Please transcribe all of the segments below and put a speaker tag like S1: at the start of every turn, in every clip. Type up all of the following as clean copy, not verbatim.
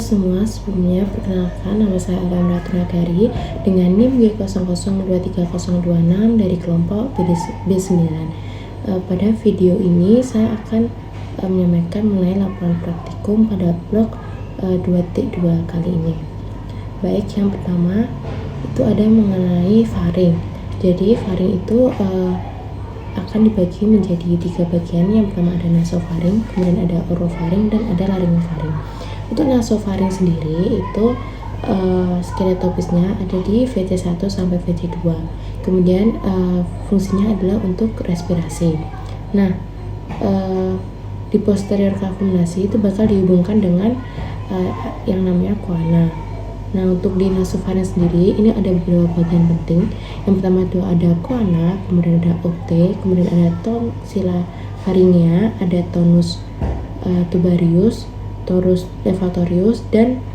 S1: semua, sebelumnya perkenalkan nama saya Alam Ratnagari dengan NIM G00230026 dari kelompok B9. Pada video ini saya akan menyampaikan mengenai laporan praktikum pada blok 2.2 kali ini. Baik, yang pertama itu ada mengenai faring. Jadi faring itu akan dibagi menjadi 3 bagian. Yang pertama ada nasofaring, kemudian ada orofaring, dan ada laryngofaring. Untuk nasofaring sendiri itu skeletopisnya ada di VC1 sampai VC2. Kemudian fungsinya adalah untuk respirasi. Nah, di posterior cavum nasi itu bakal dihubungkan dengan yang namanya coana. Nah, untuk di nasofaring sendiri ini ada beberapa bagian penting. Yang pertama itu ada coana, kemudian ada octe, kemudian ada tonsilla pharyngia, ada tonus tubarius, torus levatorius, dan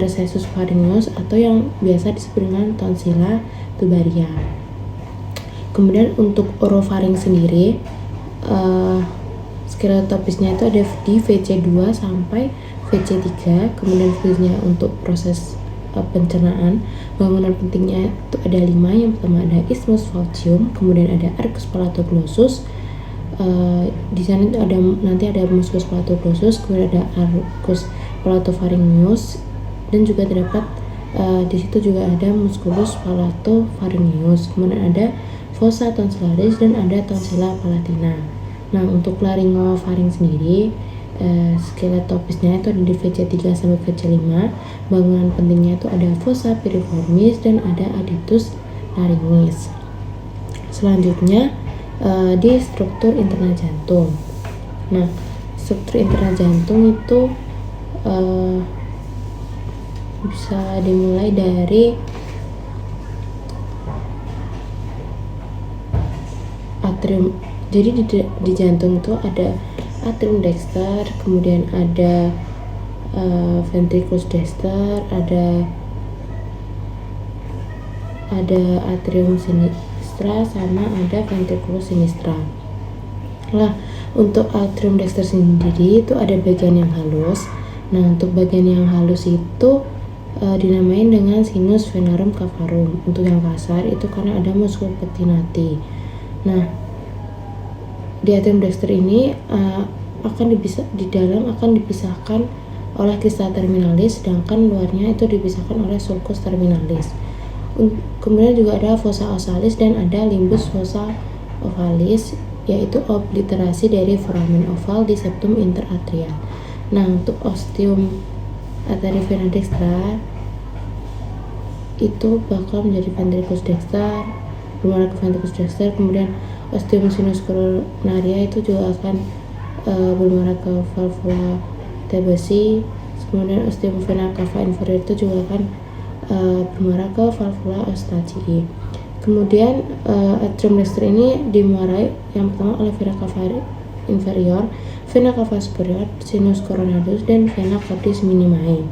S1: recessus pharyngeus atau yang biasa disebut dengan tonsilla tubaria. Kemudian untuk orofaring sendiri skeletopisnya itu ada di VC2 sampai VC3. Kemudian fungsinya untuk proses pencernaan. Bangunan pentingnya itu ada 5. Yang pertama ada isthmus falcium, kemudian ada arcus palatoglossus. Di sana itu nanti ada musculus palatoglossus, kemudian ada arcus palatopharyngeus, dan juga terdapat di situ juga ada musculus palatopharyngeus. Kemudian ada fossa tonsillaris dan ada tonsilla palatina. Nah, untuk laryngofaring sendiri skeletopisnya itu ada di VC3 sampai VC5. Bangunan pentingnya itu ada fossa piriformis dan ada aditus laryngis. Selanjutnya di struktur internal jantung. Nah, struktur internal jantung itu bisa dimulai dari atrium. Jadi di jantung itu ada atrium dexter, kemudian ada ventriculus dexter, ada atrium sinistra, sama ada ventriculus sinistra. Nah, untuk atrium dexter sendiri itu ada bagian yang halus. Nah, untuk bagian yang halus itu dinamain dengan sinus venarum cavarum. Untuk yang kasar itu karena ada musculus petinati. Nah, di atrium dexter ini di dalam akan dipisahkan oleh crista terminalis, sedangkan luarnya itu dipisahkan oleh sulcus terminalis. Kemudian juga ada fossa osalis dan ada limbus fossa ovalis, yaitu obliterasi dari foramen oval di septum interatrial. Nah, untuk ostium arteria vena dextra itu bakal menjadi ventriculus dexter, bermuara ke ventriculus dexter. Kemudian ostium sinus coronaria itu juga akan bermuara ke valvula Tebessii. Kemudian ostium vena cava inferior itu juga akan bermuara ke valvula Eustachiae. Kemudian atrium dexter ini dimuarai yang pertama oleh vena cava inferior, vena cava superior, sinus coronatus, dan vena cordis minimae.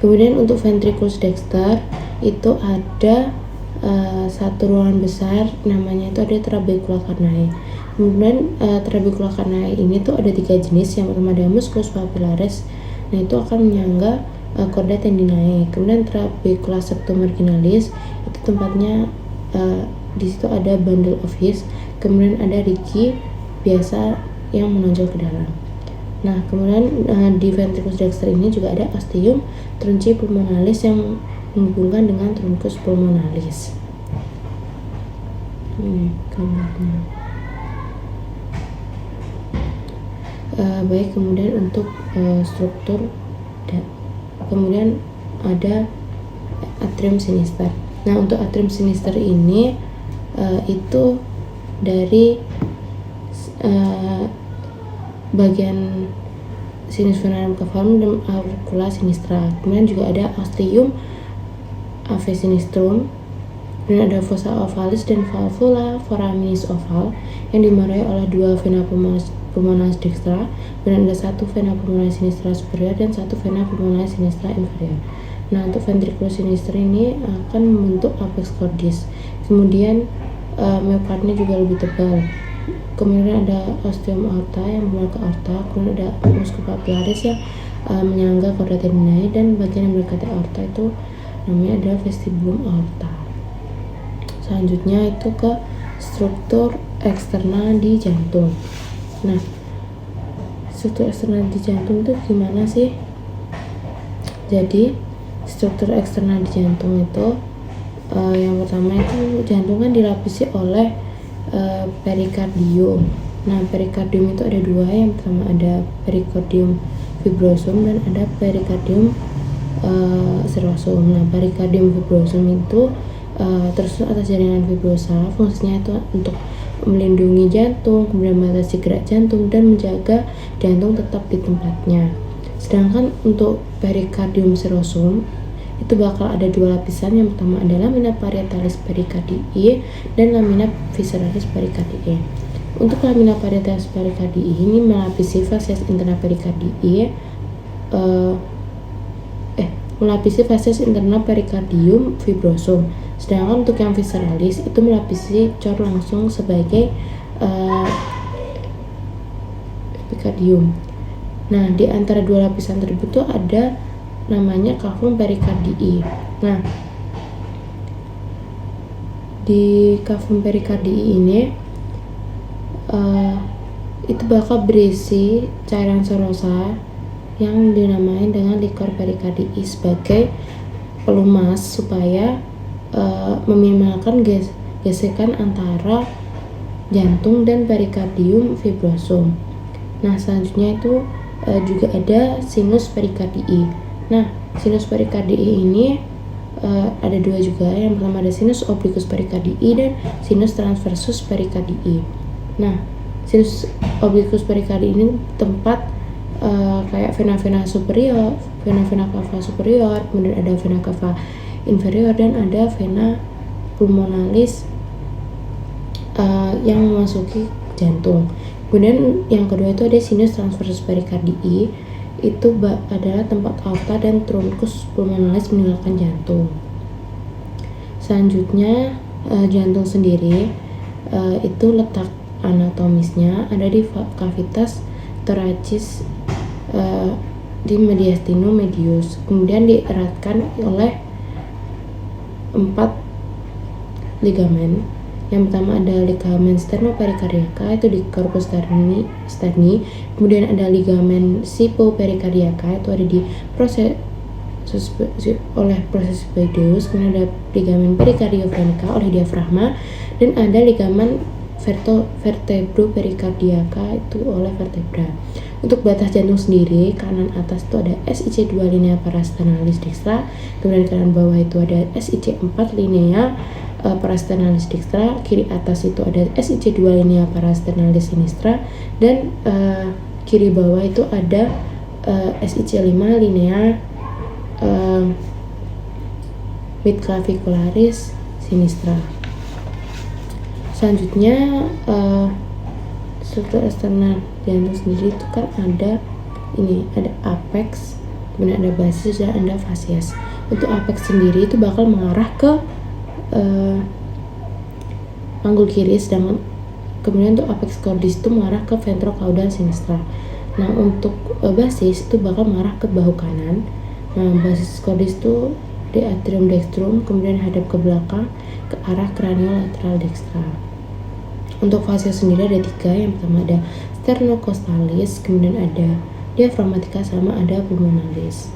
S1: Kemudian untuk ventriculus dexter itu ada satu ruangan besar, namanya itu ada trabecula carneae. Kemudian trabecula carneae ini tuh ada 3 jenis. Yang pertama ada musculus papillaris, nah itu akan menyangga chorda tendinae. Kemudian trabecula septum marginalis itu tempatnya di situ ada bundle of His. Kemudian ada rigi biasa yang menonjol ke dalam. Nah, kemudian di ventriculus dexter ini juga ada ostium trunci pulmonalis yang menghubungkan dengan truncus pulmonalis. Ini gambarnya. Baik, kemudian untuk struktur kemudian ada atrium sinister. Nah, untuk atrium sinister ini itu dari bagian sinus venarum cavarum dan auricula sinistra. Kemudian juga ada ostium ave sinistrum, dan ada fossa ovalis dan valvula foraminis oval yang dimulai oleh 2 vena pulmonalis dextra, dan ada 1 vena pulmonalis sinistra superior dan 1 vena pulmonalis sinistra inferior. Nah, untuk ventriculus sinister ini akan membentuk apex cordis. Kemudian miokardnya juga lebih tebal. Kemudian ada ostium aorta yang bermuara ke aorta, kemudian ada musculus papillaris yang menyangga chorda tendinae, dan bagian yang mendekati aorta itu namanya adalah vestibulum aorta. Selanjutnya itu ke struktur eksternal di jantung. Nah, struktur eksternal di jantung itu gimana sih? Jadi struktur eksternal di jantung itu yang pertama itu jantung kan dilapisi oleh perikardium. Nah, perikardium itu ada dua. Yang pertama ada perikardium fibrosum dan ada perikardium serosum. Nah, perikardium fibrosum itu tersusun atas jaringan fibrosa. Fungsinya itu untuk melindungi jantung, kemudian membatasi gerak jantung dan menjaga jantung tetap di tempatnya. Sedangkan untuk perikardium serosum itu bakal ada dua lapisan. Yang pertama ada lamina parietalis pericardii dan lamina visceralis pericardii. Untuk lamina parietalis pericardii ini melapisi fasies interna pericardii, melapisi fasies interna perikardium fibrosum. Sedangkan untuk yang visceralis itu melapisi cor langsung sebagai epikardium. Nah, di antara dua lapisan tersebut tuh ada namanya cavum pericardii. Nah, di cavum pericardii ini itu bakal berisi cairan serosa yang dinamai dengan likor pericardii sebagai pelumas supaya meminimalkan gesekan antara jantung dan perikardium fibrosum. Nah, selanjutnya itu juga ada sinus pericardii. Nah, sinus pericardii ini ada dua juga. Yang pertama ada sinus obliquus pericardii dan sinus transversus pericardii. Nah, sinus obliquus pericardii ini tempat kayak vena-vena superior, vena-vena cava superior, kemudian ada vena cava inferior dan ada vena pulmonalis yang memasuki jantung. Kemudian yang kedua itu ada sinus transversus pericardii, itu adalah tempat aorta dan truncus pulmonalis meninggalkan jantung. Selanjutnya jantung sendiri itu letak anatomisnya ada di cavitas thoracis di mediastinum medius, kemudian dieratkan oleh 4 ligamen. Yang pertama ada ligamen sternoperikardiaka itu di corpus sterni, kemudian ada ligamen sipoperikardiaka itu ada di proses processus, kemudian ada ligamen pericardiofrenica oleh diafragma, dan ada ligamen vertebroperikardiaka itu oleh vertebra. Untuk batas jantung sendiri, kanan atas itu ada SIC 2 linea parastenalis dextra, kemudian kanan bawah itu ada SIC 4 linea parastenalis dextra, kiri atas itu ada SIC 2 linea parastenalis sinistra, dan kiri bawah itu ada SIC 5 linea midclavicularis sinistra. Selanjutnya struktur eksternal jantung sendiri itu kan ada apex, kemudian ada basis dan ada fasies. Untuk apex sendiri itu bakal mengarah ke panggul kiri, sedangkan kemudian untuk apex cordis itu mengarah ke ventrocaudal sinistra. Nah, untuk basis itu bakal mengarah ke bahu kanan. Nah, basis cordis itu di atrium dextrum, kemudian hadap ke belakang ke arah craniolateral dextra. Untuk fasies sendiri ada 3. Yang pertama ada sternocostalis, kemudian ada diafragmatica, sama ada pulmonalis.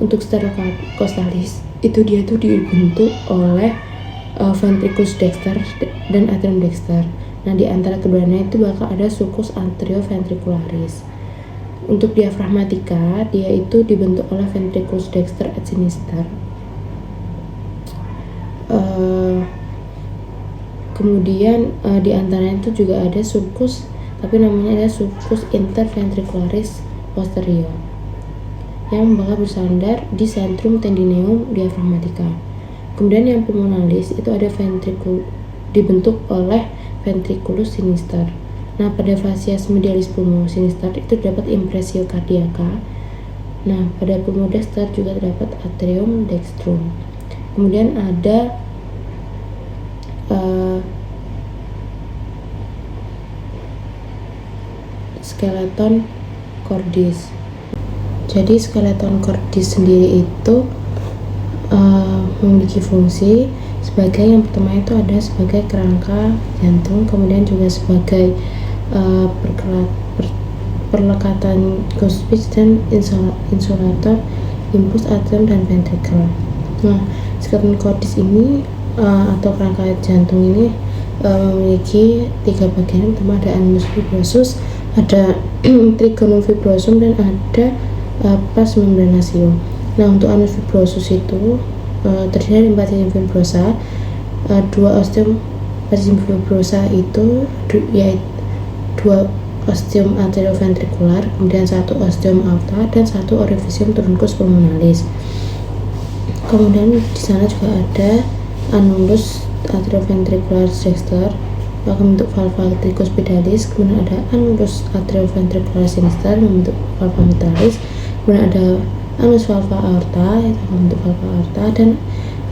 S1: Untuk sternocostalis itu dia tuh dibentuk oleh ventriculus dexter dan atrium dexter. Nah, di antara keduanya itu bakal ada sulcus anterioventricularis. Untuk diafragmatica, dia itu dibentuk oleh ventriculus dexter et sinister. Kemudian di antaranya itu juga ada sulcus, tapi namanya ada sulcus interventricularis posterior yang bakal bersandar di centrum tendineum diafragmatica. Kemudian yang pulmonalis itu ada dibentuk oleh ventriculus sinister. Nah, pada fasies medialis pulmo sinister itu dapat impressio cardiaca. Nah, pada pulmo dexter juga terdapat atrium dextrum. Kemudian ada skeleton cordis. Jadi skeleton cordis sendiri itu memiliki fungsi sebagai, yang pertama itu ada sebagai kerangka jantung, kemudian juga sebagai perlekatan cuspis dan insulator limbus, atrium, dan ventricle. Nah, skeleton cordis ini atau kerangka jantung ini memiliki 3 bagian. Pertama ada anus fibrosus, ada trigonum fibrosum, dan ada pars membranatium. Nah, untuk anus fibrosus itu terdiri dari 4 sisi fibrosa, 2 ostium. Sisi fibrosa itu yaitu 2 ostium atrioventrikular, kemudian 1 ostium aorta, dan 1 orifisium truncus pulmonalis. Kemudian di sana juga ada annulus atrioventricular dexter membentuk valva tricuspidalis, kemudian ada annulus atrioventricular sinister membentuk valva mitralis, kemudian ada annulus valva aorta yang membentuk valva aorta, dan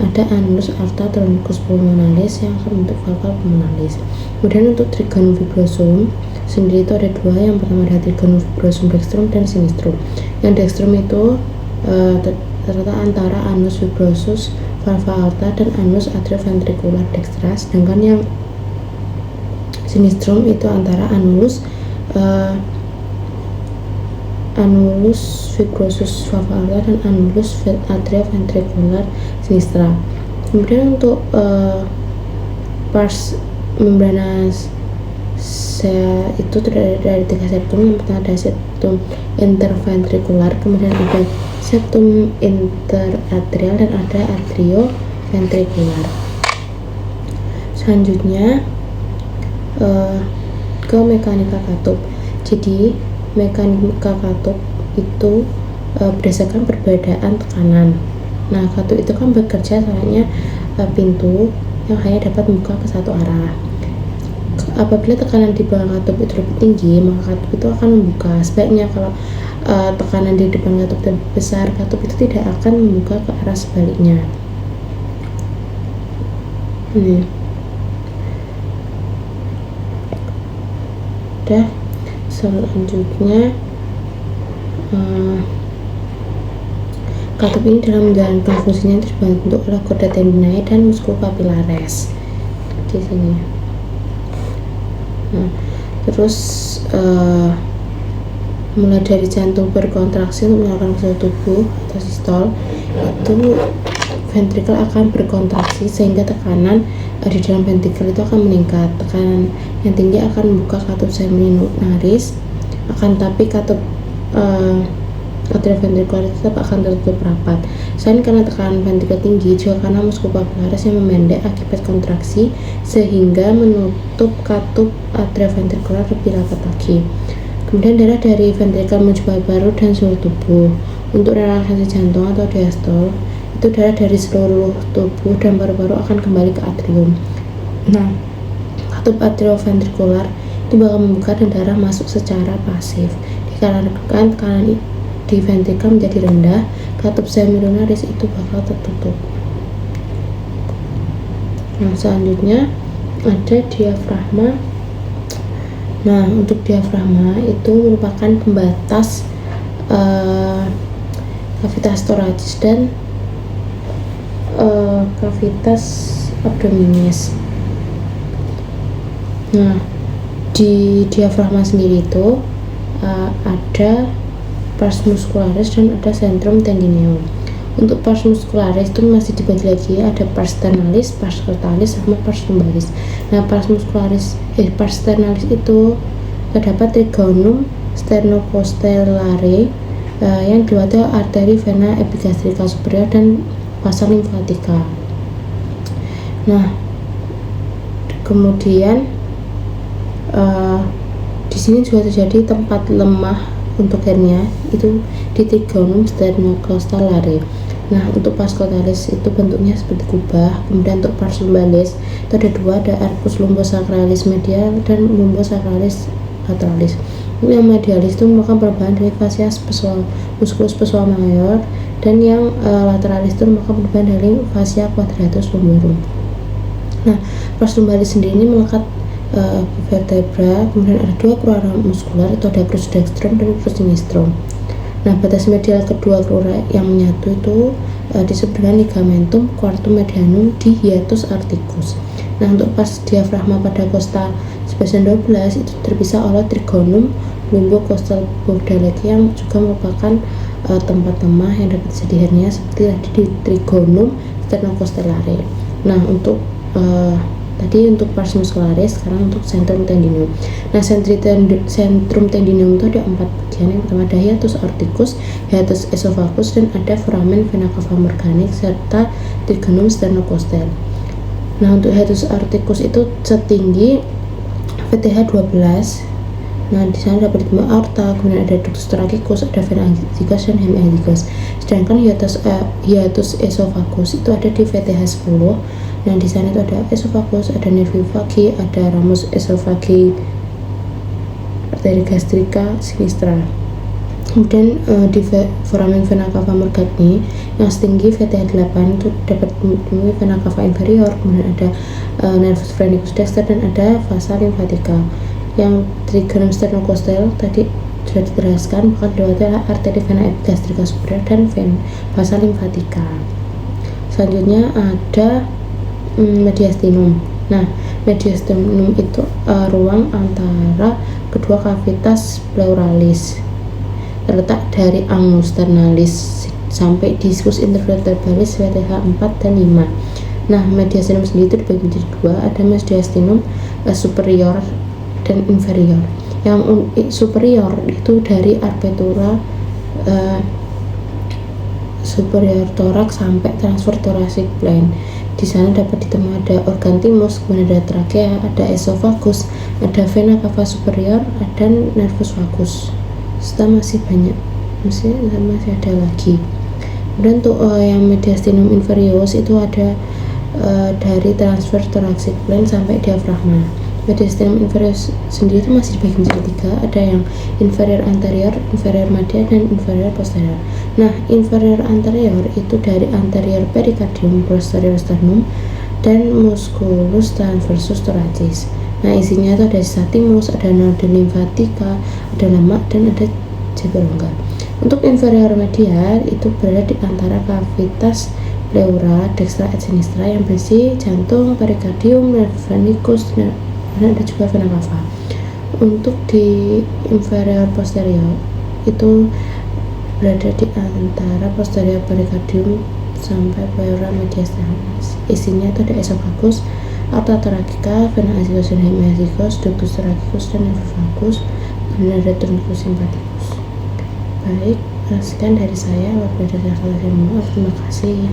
S1: ada annulus aorta truncus pulmonalis yang akan membentuk valva pulmonalis. Kemudian untuk trigonum fibrosum sendiri itu ada 2, yang pertama ada trigonum fibrosum dextrum dan sinistrum. Yang dextrum itu terletak antara anus fibrosus, valva aorta, dan anus atrioventricular dextra, sedangkan yang sinistrum itu antara anulus fibrosus valva aorta dan anulus atrioventricular sinistra. Kemudian untuk pars membranas itu terdiri dari 3 septum. Yang pertama ada septum interventrikular, kemudian ada septum interatrial, dan ada atrioventrikular. Selanjutnya ke mekanika katup. Jadi mekanika katup itu berdasarkan perbedaan tekanan. Nah, katup itu kan bekerja soalnya pintu yang hanya dapat membuka ke satu arah. Apabila tekanan di belakang katup itu lebih tinggi, maka katup itu akan membuka. Sebaliknya kalau tekanan di depan katup lebih besar, katup itu tidak akan membuka ke arah sebaliknya. Selanjutnya katup ini dalam menjalankan fungsinya itu dibantu oleh chorda tendinae dan musculus papillaris di sini. Nah, terus mulai dari jantung berkontraksi untuk menyalakan seluruh tubuh atau sistol, itu ventrikel akan berkontraksi sehingga tekanan di dalam ventrikel itu akan meningkat. Tekanan yang tinggi akan membuka katup seminaris, akan tapi katup atrioventrikular tetap akan tertutup rapat. Selain karena tekanan ventrikel tinggi, juga karena musculus papillaris yang memendek akibat kontraksi sehingga menutup katup atrioventrikular lebih rapat lagi. Kemudian darah dari ventrikel menuju paru-paru dan seluruh tubuh. Untuk relaksasi jantung atau diastol, itu darah dari seluruh tubuh dan paru-paru akan kembali ke atrium. Nah, katup atrioventrikular itu bakal membuka dan darah masuk secara pasif. Dikarenakan tekanan di ventrikel menjadi rendah, katup semilunaris itu bakal tertutup. Nah, selanjutnya ada diafragma. Nah, untuk diafragma itu merupakan pembatas kavitas toracis dan kavitas abdominis. Nah, di diafragma sendiri itu ada pars muscularis dan ada centrum tendineum. Untuk pars muscularis itu masih dibagi lagi, ada pars sternalis, pars cortalis, sama pars lumbaris. Nah, pars sternalis itu terdapat trigonum sternocostellare yang diwakili arteri vena epigastrika superior dan vasa limfatika. Nah, kemudian di sini juga terjadi tempat lemah untuk hernia itu di trigonum sternocostellare. Nah, untuk pars cortalis itu bentuknya seperti kubah. Kemudian untuk pars lumbaris itu ada 2, ada arcus lumbosacralis medial dan lumbosacralis lateralis. Yang medialis itu merupakan perubahan dari fascia musculus spessua major, dan yang lateralis itu merupakan perubahan dari fascia quadratus lumborum. Nah, pars lumbaris sendiri ini melekat vertebra, kemudian ada 2 keluaran muskular, itu ada crus dextrum dan crus sinistrum. Nah, batas medial kedua crura yang menyatu itu disebut dengan ligamentum quartum medianum di hiatus articus. Nah, untuk pars diafragma pada costa 11 dan 12 itu terpisah oleh trigonum lumbocostal-bordaleki yang juga merupakan tempat lemah yang dapat terjadi hernia seperti tadi di trigonum sternocostellare. Nah, untuk tadi untuk pars muscularis, sekarang untuk centrum tendinum. Nah, centrum tendinum itu ada 4 bagian. Yang pertama ada hiatus aorticus, hiatus esophagus, dan ada foramen vena cava morganae serta trigonum sternocostal. Nah, untuk hiatus aorticus itu setinggi VTH 12. Nah, di sana dapat ditemukan aorta, kemudian ada ductus trachicus, ada vena aegyptius dan hemiaegyptius. Sedangkan hiatus esophagus itu ada di VTH 10. Nah, di sana itu ada esophagus, ada nervi vagi, ada ramus esophagi, arteri gastrica sinistra. Kemudian di foramen vena cava morganae yang setinggi VTH 8 itu dapat ditemui vena cava inferior, kemudian ada nervus phrenicus dexter dan ada vasa lymphatica. Yang trigonum sternocostal tadi sudah dijelaskan bahwa dilewati adalah arteri vena gastrica superior dan vasa lymphatica. Selanjutnya ada mediastinum. Nah, mediastinum itu ruang antara kedua kavitas pleuralis, terletak dari angus ternalis sampai diskus intervertebralis VTH 4 dan 5. Nah, mediastinum sendiri itu dibagi menjadi dua, ada mediastinum superior dan inferior. Yang superior itu dari arpetura superior thorax sampai transfer thoracic plane. Di sana dapat ditemui ada organ thymus, kemudian ada trachea, ada esophagus, ada vena cava superior, dan nervus vagus. Setelah masih banyak, masih ada lagi. Kemudian untuk yang mediastinum inferior itu ada dari transfer thoracic plane sampai diafragma. Mediastinum inferior sendiri itu masih dibagi menjadi tiga, ada yang inferior anterior, inferior medial, dan inferior posterior. Nah, inferior anterior itu dari anterior pericardium, posterior sternum, dan musculus transversus thoracis. Nah, isinya itu ada sisa thymus, ada noda limfatika, ada lemak, dan ada jaga. Untuk inferior medial itu berada di antara kavitas pleura dextra et sinistra yang berisi jantung, pericardium, nervus phrenicus, dan ada juga vena cava. Untuk di inferior posterior itu berada di antara posterior pericardium sampai pleura mediastalis. Isinya itu ada esophagus, aorta thoracica, vena aegyptius dan hemiaegyptius, ductus trachicus dan nervus vagus, kemudian ada truncus sympathicus. Baik, sekian dari saya. Wabillahi taufiq wal hidayah. Terima kasih.